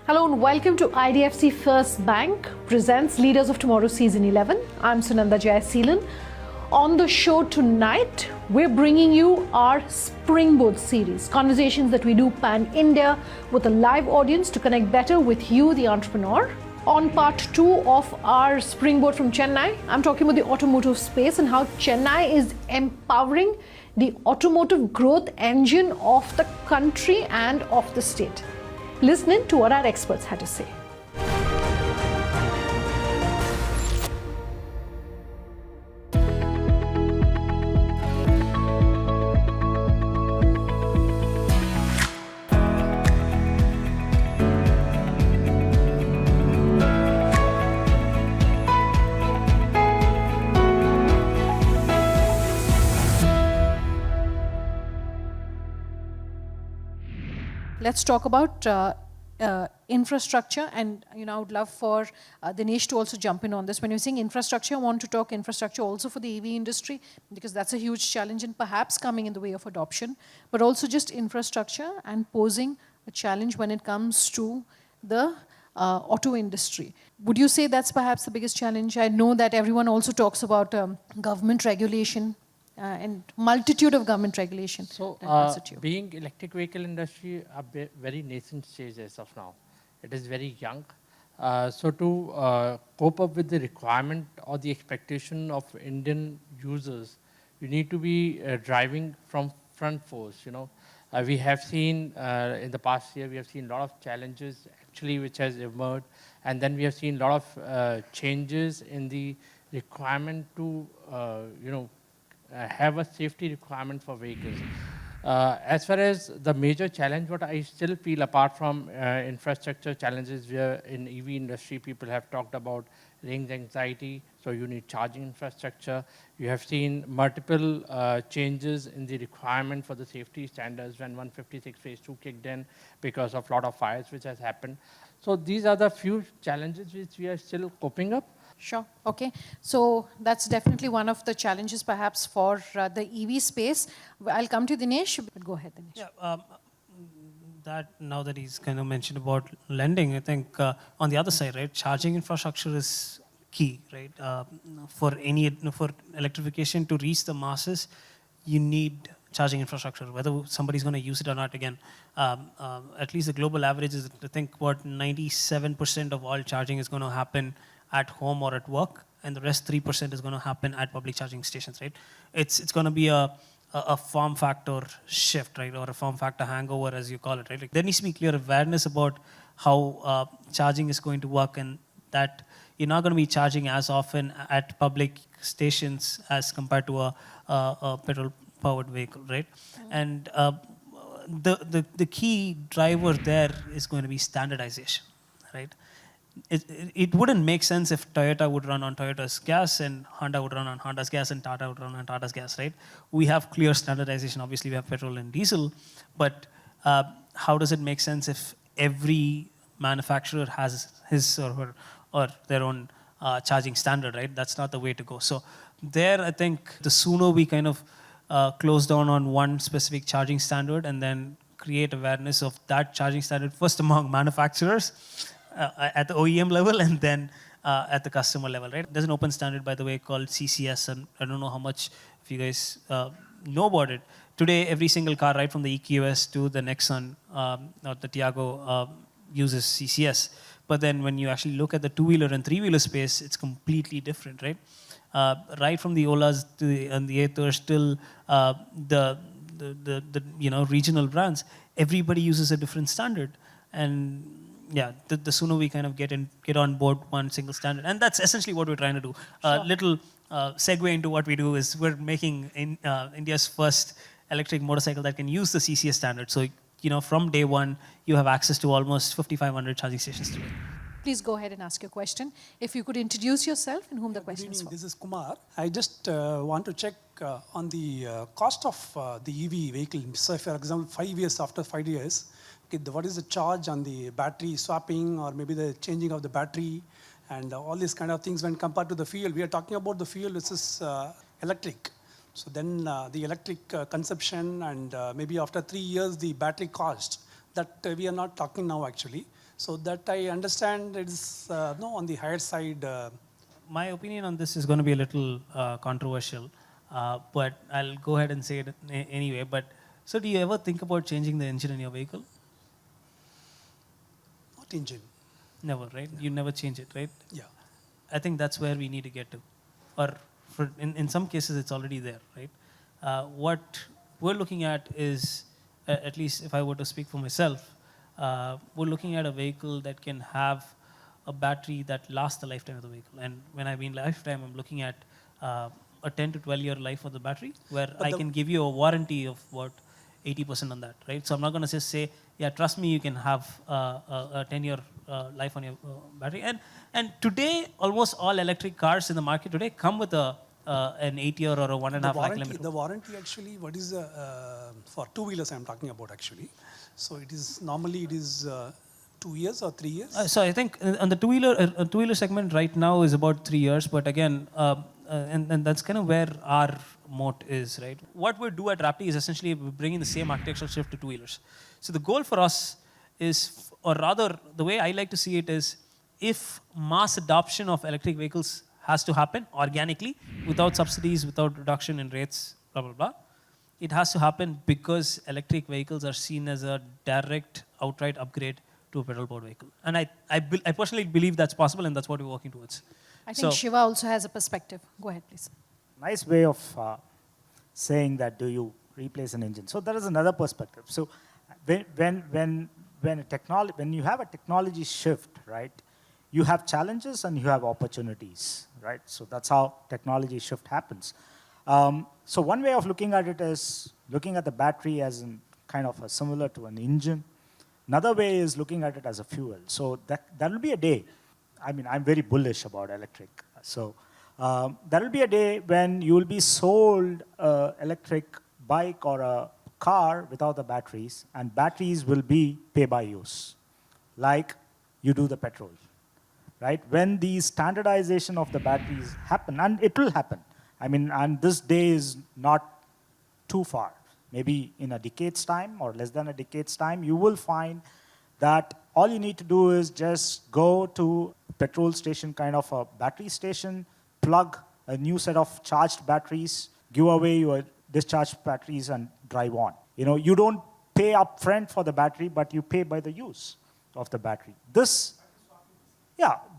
Hello and welcome to IDFC First Bank presents Leaders of Tomorrow Season 11. I'm Sunanda Jayaseelan. On the show tonight, we're bringing you our Springboard series, conversations that we do pan-India with a live audience to connect better with you, the entrepreneur. On part 2 of our Springboard from Chennai, I'm talking about the automotive space and how Chennai is empowering the automotive growth engine of the country and of the state. Listen in to what our experts had to say. Let's talk about infrastructure, and I would love for Dinesh to also jump in on this. When you're saying infrastructure, I want to talk infrastructure also for the EV industry, because that's a huge challenge and perhaps coming in the way of adoption, but also just infrastructure and posing a challenge when it comes to the auto industry. Would you say that's perhaps the biggest challenge? I know that everyone also talks about government regulation, and multitude of government regulation. So, being electric vehicle industry a very nascent stage as of now. It is very young. So to cope up with the requirement or the expectation of Indian users, you need to be driving from front force. We have seen in the past year, we have seen a lot of challenges actually which has emerged, and then we have seen a lot of changes in the requirement to have a safety requirement for vehicles. As far as the major challenge, what I still feel apart from infrastructure challenges where in EV industry people have talked about range anxiety, so you need charging infrastructure. You have seen multiple changes in the requirement for the safety standards when 156 phase 2 kicked in because of a lot of fires which has happened. So these are the few challenges which we are still coping up. Sure. Okay. So that's definitely one of the challenges perhaps for the EV space. I'll come to Dinesh, but go ahead, Dinesh. Yeah, now that he's kind of mentioned about lending, I think on the other side, right, charging infrastructure is key, right? For electrification to reach the masses, you need charging infrastructure, whether somebody's going to use it or not. Again, at least the global average is, I think, what 97% of all charging is going to happen at home or at work, and the rest 3% is going to happen at public charging stations, right? It's going to be a form factor shift, right, or a form factor hangover, as you call it, right? Like, there needs to be clear awareness about how charging is going to work, and that you're not going to be charging as often at public stations as compared to a petrol-powered vehicle, right? And the key driver there is going to be standardization, right? It wouldn't make sense if Toyota would run on Toyota's gas and Honda would run on Honda's gas and Tata would run on Tata's gas, right? We have clear standardization. Obviously, we have petrol and diesel, but how does it make sense if every manufacturer has his or her or their own charging standard, right? That's not the way to go. So there, I think the sooner we kind of close down on one specific charging standard and then create awareness of that charging standard first among manufacturers, at the OEM level and then at the customer level, right? There's an open standard, by the way, called CCS, and I don't know how much if you guys know about it. Today, every single car, right from the EQS to the Nexon or the Tiago uses CCS. But then when you actually look at the two-wheeler and three-wheeler space, it's completely different, right? Right from the Olas to the Aethers till the regional brands, everybody uses a different standard. And yeah, the sooner we kind of get on board one single standard, and that's essentially what we're trying to do. Sure. Little segue into what we do is we're making India's first electric motorcycle that can use the CCS standard. So from day one, you have access to almost 5,500 charging stations today. Please go ahead and ask your question. If you could introduce yourself and whom the question is for. This is Kumar. I just want to check on the cost of the EV vehicle. So, for example, 5 years after 5 years, okay, what is the charge on the battery swapping or maybe the changing of the battery and all these kind of things when compared to the fuel? We are talking about the fuel versus electric. So then the electric consumption and maybe after 3 years the battery cost that we are not talking now actually. So that I understand it's no on the higher side. My opinion on this is going to be a little controversial, but I'll go ahead and say it anyway. But so, do you ever think about changing the engine in your vehicle? Not engine. Never, right? You never change it, right? Yeah. I think that's where we need to get to. Or in some cases, it's already there, right? What we're looking at is, at least if I were to speak for myself, we're looking at a vehicle that can have a battery that lasts the lifetime of the vehicle. And when I mean lifetime, I'm looking at a 10 to 12 year life of the battery, where I can give you a warranty of what 80% on that, right? So I'm not going to just say, yeah, trust me, you can have a 10-year life on your battery. And today, almost all electric cars in the market today come with an 8-year or a 1.5 lakh kilometer. The warranty actually, what is the, for two-wheelers I'm talking about actually. So it is, normally it is 2 years or 3 years? So I think on the two-wheeler segment right now is about 3 years, but again, and that's kind of where our moat is, right? What we do at Rapti is essentially bringing the same architectural shift to two-wheelers. So the goal for us is, or rather, the way I like to see it is, if mass adoption of electric vehicles has to happen organically, without subsidies, without reduction in rates, blah, blah, blah, it has to happen because electric vehicles are seen as a direct, outright upgrade to a petrol-powered vehicle. And I personally believe that's possible, and that's what we're working towards. I think Shiva also has a perspective. Go ahead, please. Nice way of saying that, do you replace an engine? So there is another perspective. So when you have a technology shift, right, you have challenges and you have opportunities, right? So that's how technology shift happens. So one way of looking at it is looking at the battery as in kind of similar to an engine. Another way is looking at it as a fuel. So that will be a day. I mean, I'm very bullish about electric. So there will be a day when you will be sold an electric bike or a car without the batteries, and batteries will be pay by use, like you do the petrol, right? When the standardization of the batteries happen, and it will happen. I mean, and this day is not too far. Maybe in a decade's time or less than a decade's time, you will find that all you need to do is just go to petrol station, kind of a battery station, plug a new set of charged batteries, give away your discharged batteries and drive on. You know, you don't pay upfront for the battery, but you pay by the use of the battery.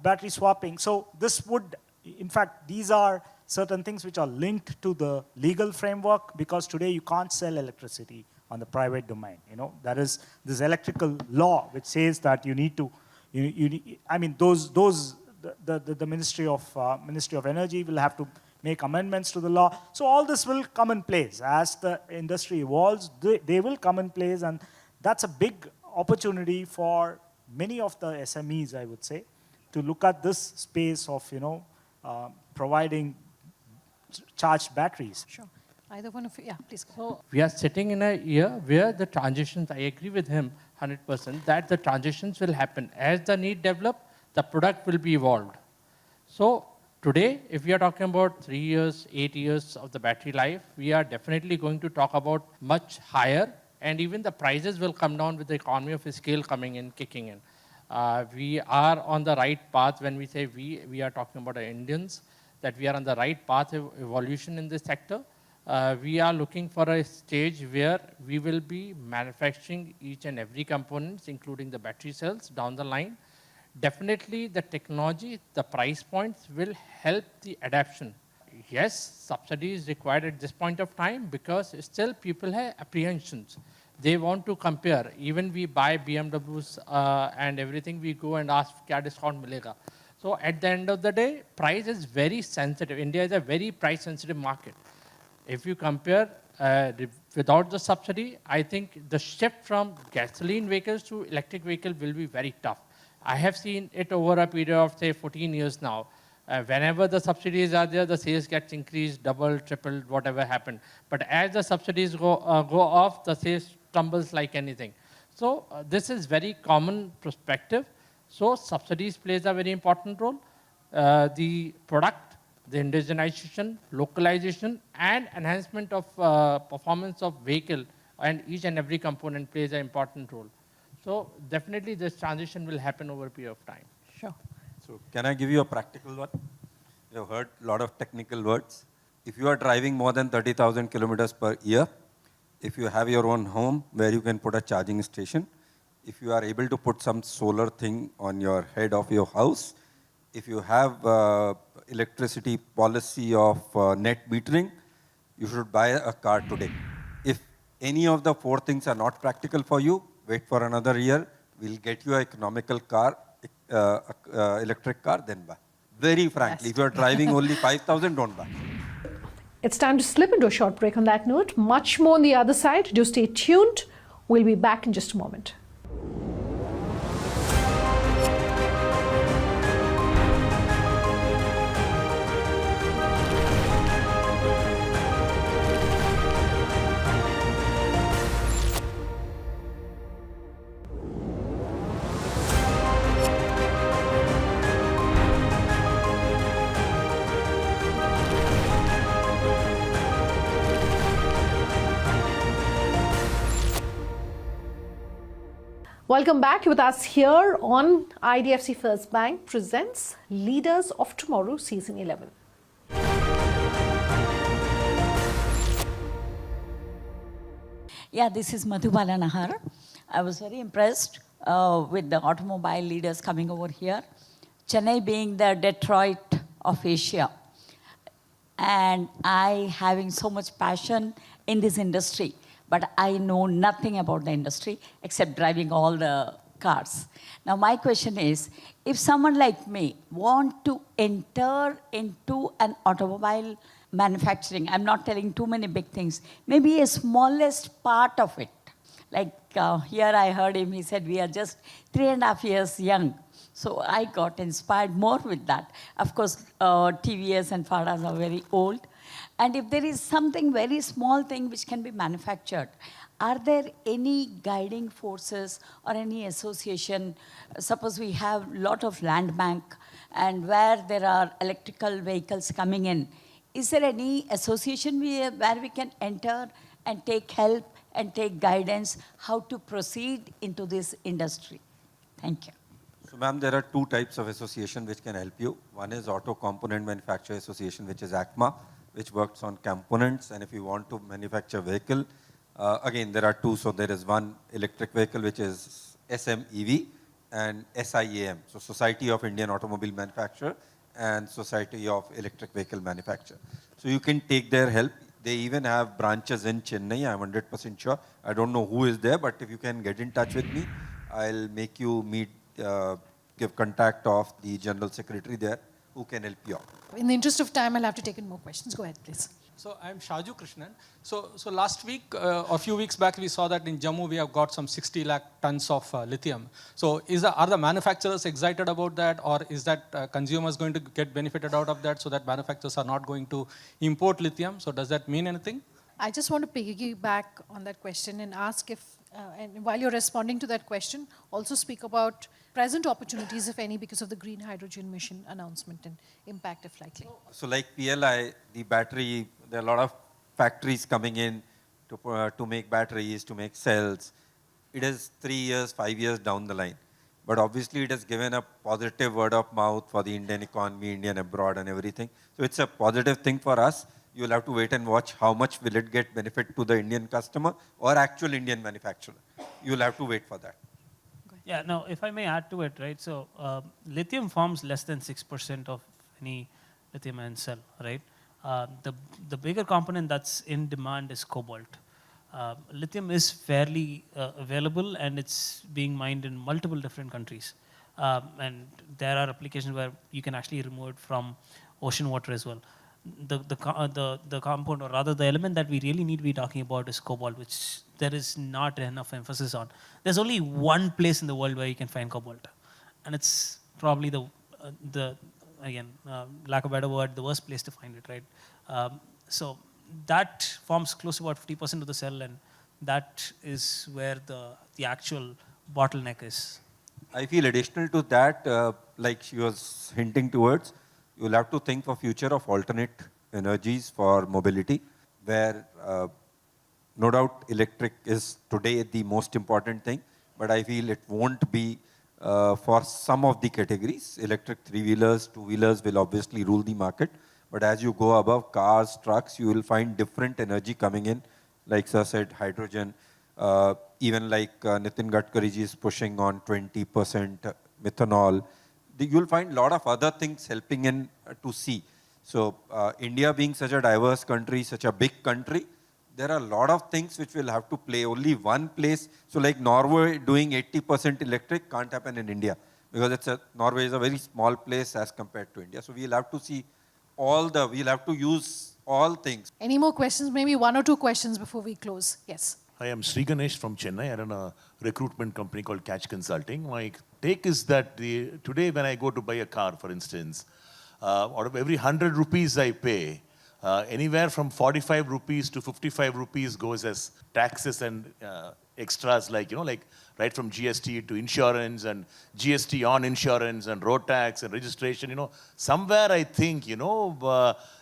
Battery swapping. So this would, in fact, these are certain things which are linked to the legal framework, because today you can't sell electricity on the private domain. You know, there is this electrical law which says that you need to, I mean, the Ministry of Energy will have to make amendments to the law. So all this will come in place as the industry evolves. They will come in place, and that's a big opportunity for many of the SMEs, I would say, to look at this space of providing charged batteries. Sure. Either one of you, yeah, please go. So we are sitting in a year where the transitions, I agree with him 100%, that the transitions will happen. As the need develop, the product will be evolved. So today, if we are talking about 3 years, 8 years of the battery life, we are definitely going to talk about much higher, and even the prices will come down with the economy of scale coming in, kicking in. We are on the right path. When we say we are talking about the Indians, that we are on the right path of evolution in this sector. We are looking for a stage where we will be manufacturing each and every components, including the battery cells, down the line. Definitely the technology, the price points will help the adaptation. Yes, subsidy is required at this point of time, because still people have apprehensions. They want to compare. Even we buy BMWs and everything, we go and ask, kya discount milega? So at the end of the day, price is very sensitive. India is a very price sensitive market. If you compare without the subsidy, I think the shift from gasoline vehicles to electric vehicle will be very tough. I have seen it over a period of, say, 14 years now. Whenever the subsidies are there, the sales gets increased, double, triple, whatever happened. But as the subsidies go off, the sales tumbles like anything. So this is very common perspective. So subsidies plays a very important role. The product, the indigenization, localization, and enhancement of performance of vehicle and each and every component plays an important role. So definitely this transition will happen over a period of time. Sure. So can I give you a practical one? You have heard a lot of technical words. If you are driving more than 30,000 kilometers per year, if you have your own home where you can put a charging station, if you are able to put some solar thing on your head of your house, if you have electricity policy of net metering, you should buy a car today. If any of the four things are not practical for you, wait for another year. We'll get you an economical car, electric car, then buy. Very frankly, if you're driving only 5,000, don't buy. It's time to slip into a short break on that note. Much more on the other side. Do stay tuned. We'll be back in just a moment. Welcome back. With us here on IDFC First Bank presents Leaders of Tomorrow Season 11. Yeah, this is Madhubala Nahar. I was very impressed with the automobile leaders coming over here. Chennai being the Detroit of Asia. And I having so much passion in this industry, but I know nothing about the industry except driving all the cars. Now my question is, if someone like me want to enter into an automobile manufacturing, I'm not telling too many big things, maybe a smallest part of it. Like here I heard him, he said we are just 3.5 years young. So I got inspired more with that. Of course, TVS and FADAs are very old. And if there is something very small thing which can be manufactured, are there any guiding forces or any association? Suppose we have a lot of land bank and where there are electrical vehicles coming in, is there any association where we can enter and take help and take guidance how to proceed into this industry? Thank you. So ma'am, there are two types of association which can help you. One is Auto Component Manufacturer Association, which is ACMA, which works on components. And if you want to manufacture vehicle, again, there are two. So there is one electric vehicle, which is SMEV, and SIAM, so Society of Indian Automobile Manufacturer and Society of Electric Vehicle Manufacturer. So you can take their help. They even have branches in Chennai, I'm 100% sure. I don't know who is there, but if you can get in touch with me, I'll make you meet, give contact of the General Secretary there who can help you out. In the interest of time, I'll have to take in more questions. Go ahead, please. So I'm Shaju Krishnan. So last week, a few weeks back, we saw that in Jammu we have got some 60 lakh tons of lithium. So are the manufacturers excited about that, or is that consumers going to get benefited out of that, so that manufacturers are not going to import lithium? So does that mean anything? I just want to piggyback on that question and ask if, and while you're responding to that question, also speak about present opportunities, if any, because of the green hydrogen mission announcement and impact, if likely. So like PLI, the battery, there are a lot of factories coming in to make batteries, to make cells. It is 3 years, 5 years down the line. But obviously it has given a positive word of mouth for the Indian economy, Indian abroad and everything. So it's a positive thing for us. You'll have to wait and watch how much will it get benefit to the Indian customer or actual Indian manufacturer. You'll have to wait for that. Yeah, now if I may add to it, right? So lithium forms less than 6% of any lithium ion cell, right? The bigger component that's in demand is cobalt. Lithium is fairly available and it's being mined in multiple different countries. And there are applications where you can actually remove it from ocean water as well. The compound, or rather the element that we really need to be talking about is cobalt, which there is not enough emphasis on. There's only one place in the world where you can find cobalt, and it's probably lack of a better word, the worst place to find it, right? So that forms close to about 50% of the cell, and that is where the actual bottleneck is. I feel additional to that, like she was hinting towards, you'll have to think for future of alternate energies for mobility, where no doubt electric is today the most important thing, but I feel it won't be for some of the categories. Electric three-wheelers, two-wheelers will obviously rule the market. But as you go above cars, trucks, you will find different energy coming in. Like Sir said, hydrogen. Even like Nitin Gadkari ji is pushing on 20% methanol. You'll find a lot of other things helping in to see. So India being such a diverse country, such a big country, there are a lot of things which will have to play. Only one place. So like Norway doing 80% electric can't happen in India because Norway is a very small place as compared to India. So we'll have to see we'll have to use all things. Any more questions? Maybe one or two questions before we close. Yes. I am Sri Ganesh from Chennai. I run a recruitment company called Catch Consulting. My take is that today when I go to buy a car, for instance, out of every 100 rupees I pay, anywhere from 45 rupees to 55 rupees goes as taxes and extras like right from GST to insurance and GST on insurance and road tax and registration, somewhere I think,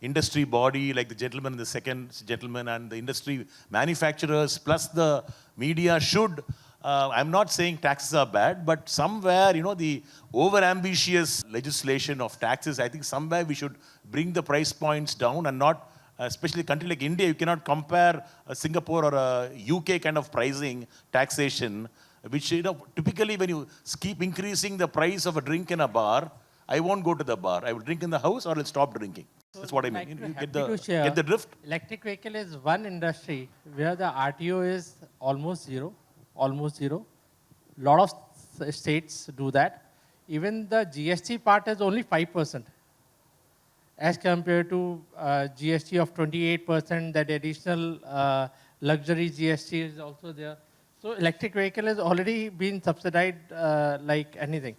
industry body like the gentleman and the second gentleman and the industry manufacturers plus the media should, I'm not saying taxes are bad, but somewhere, the over-ambitious legislation of taxes, I think somewhere we should bring the price points down and not, especially a country like India, you cannot compare a Singapore or a UK kind of pricing, taxation, which, typically when you keep increasing the price of a drink in a bar, I won't go to the bar. I will drink in the house or I'll stop drinking. That's what I mean. You get the drift? Electric vehicle is one industry where the RTO is almost zero. Lot of states do that. Even the GST part is only 5%. As compared to GST of 28%, that additional luxury GST is also there. So electric vehicle has already been subsidized like anything.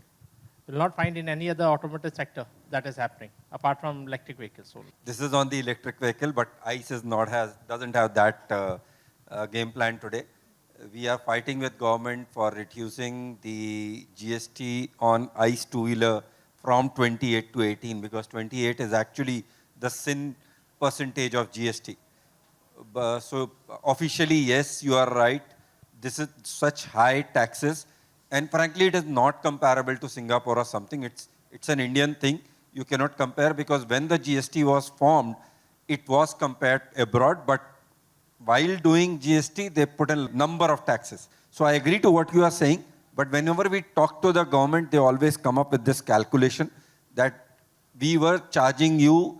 You will not find in any other automotive sector that is happening, apart from electric vehicles only. This is on the electric vehicle, but ICE doesn't have that game plan today. We are fighting with government for reducing the GST on ICE two-wheeler from 28 to 18 because 28 is actually the sin percentage of GST. So officially, yes, you are right. This is such high taxes. And frankly, it is not comparable to Singapore or something. It's an Indian thing. You cannot compare because when the GST was formed, it was compared abroad. But while doing GST, they put a number of taxes. So I agree to what you are saying. But whenever we talk to the government, they always come up with this calculation that we were charging you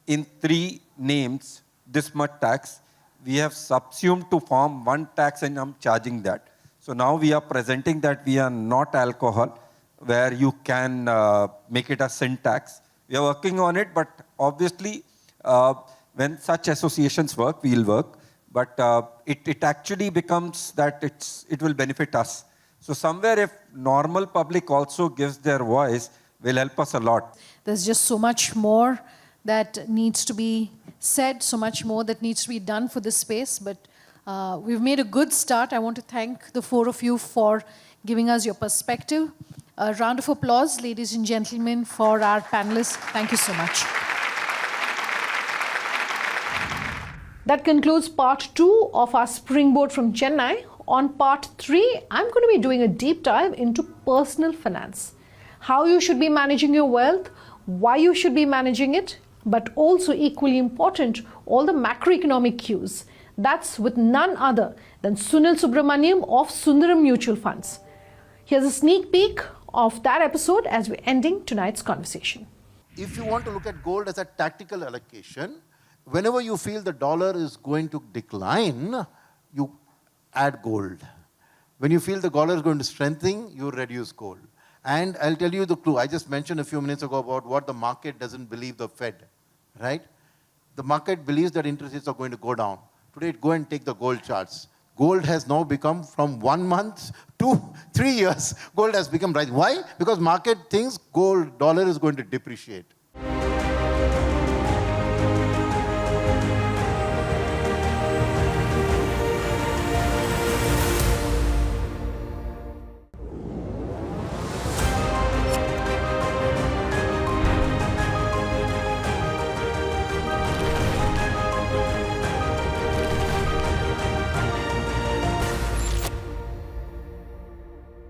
in 3 names this much tax. We have subsumed to form one tax and I'm charging that. So now we are presenting that we are not alcohol, where you can make it a sin tax. We are working on it, but obviously when such associations work, we will work. But it actually becomes that it will benefit us. So somewhere if normal public also gives their voice, will help us a lot. There's just so much more that needs to be said, so much more that needs to be done for this space. But we've made a good start. I want to thank the 4 of you for giving us your perspective. A round of applause, ladies and gentlemen, for our panelists. Thank you so much. That concludes part 2 of our Springboard from Chennai. On part 3, I'm going to be doing a deep dive into personal finance. How you should be managing your wealth, why you should be managing it, but also equally important, all the macroeconomic cues. That's with none other than Sunil Subramaniam of Sundaram Mutual Funds. Here's a sneak peek of that episode as we're ending tonight's conversation. If you want to look at gold as a tactical allocation, whenever you feel the dollar is going to decline, you add gold. When you feel the dollar is going to strengthen, you reduce gold. And I'll tell you the clue. I just mentioned a few minutes ago about what the market doesn't believe the Fed, right? The market believes that interest rates are going to go down. Today, go and take the gold charts. Gold has now become from 1 month to 3 years. Gold has become rising. Why? Because market thinks dollar is going to depreciate.